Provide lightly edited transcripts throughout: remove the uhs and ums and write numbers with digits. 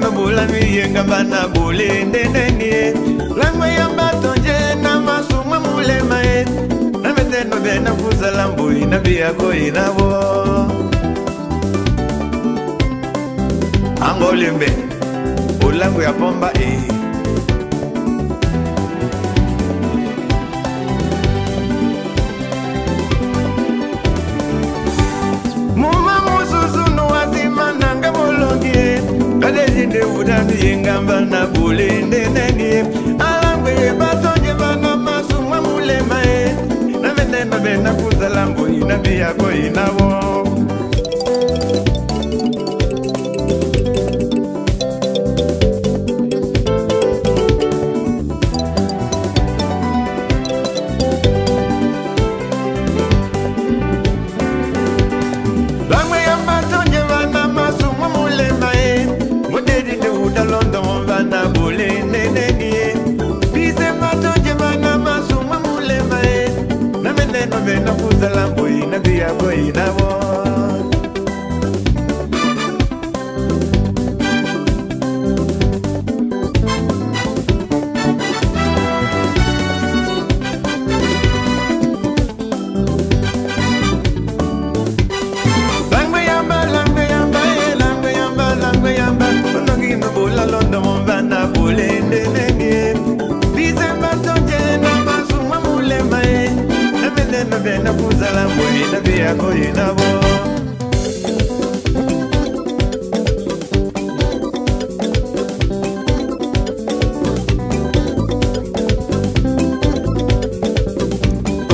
no bula mi yenga bana bule ndendenie. Langwe yamba tonje na masuma mule mae. Na mete no bena fuza lambu ina biya ko inabo. Angolimbe ulangu ya pomba Muma mususu no wazima nanga molongie. Kadezi nde udani yengamba na bule ndendenie. Alangwe batonje bana masuma mule mae. Na mete no bena fuza lambu ina biya ko inabo. Na fuza lambo ina biya ko inabo. Langwe yamba Ono gino bula londo mbana bule ndendenie. Bizemba tonje na masuma mule mae. Na bena fuza lambo ina biya ko inabo.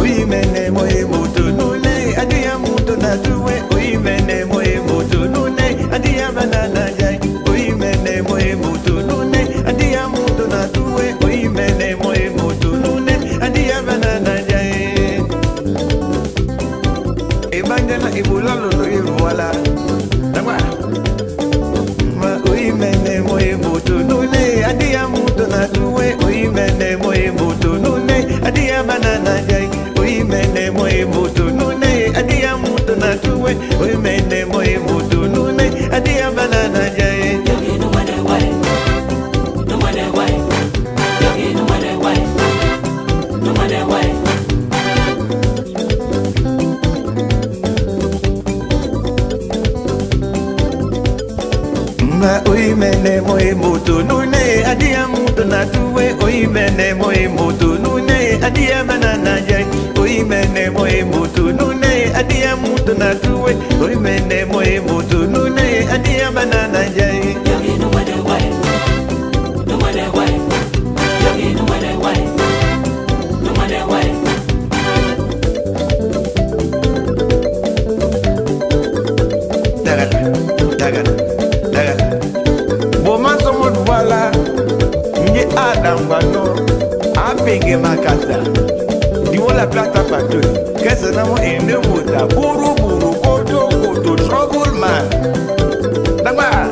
Oimene moe mutu nune adia mutu na tuwe. Oimene moe mutu nune adia banana jai. Oimene moe mutu nune adia mutu na tuwe. Oimene moe mutu nune adia banana jai. Ibangena ibulalo no iwala. Dama. Ma oimene moe mutu nune adia mutu na tuwe. Oimene moe mutu nune adia banana jai. Oimene moe mutu nune adia mutu na tuwe. Oimene moe mutu nune adia banana jai. Yogi no mane wai. No mane wai. Yogi no mane wai. No mane wai. Ma oimene moe mutu nune adia mutu na tuwe. Oimene moe mutu nune adia banana jai. Oimene moe mutu nune adia mutu na tuwe. Oimene moe mutu nune adia banana jai. Yogi no mane wai. No mane wai. Yogi no mane wai. No mane wai. Dagala Boma somo duwala Nye Adam Bano Apenge makasa Diwola plata patoi Kesa namo ende wuta Buru koto trouble man Dagba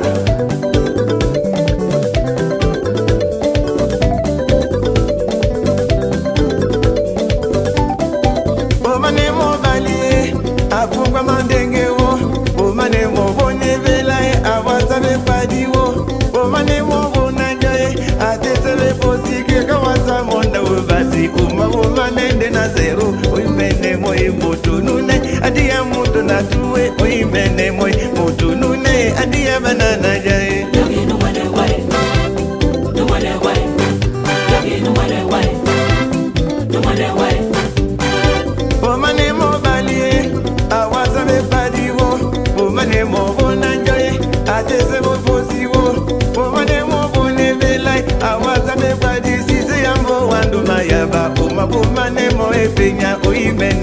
Boma nemo bali Afungwa mandenge wo Boma nemo bone belai Awasabe padiwo Boma nemo bona joye Atesele posike kawasa monda wubasi Boma nende na zero Oimene moe mutu nune Adia mutu na tuwe Oimene moe mutu nune Adia banana jaye Yogi no mane wai. No mane wai. Yogi no mane wai. No mane wai. Boma nemo bali Awasabe padiwo Boma nemo bona joye Atesele posiwo Boma nemo bone belai Awasabe padi sisi yambo wandu mayaba Boma nemo epenya oime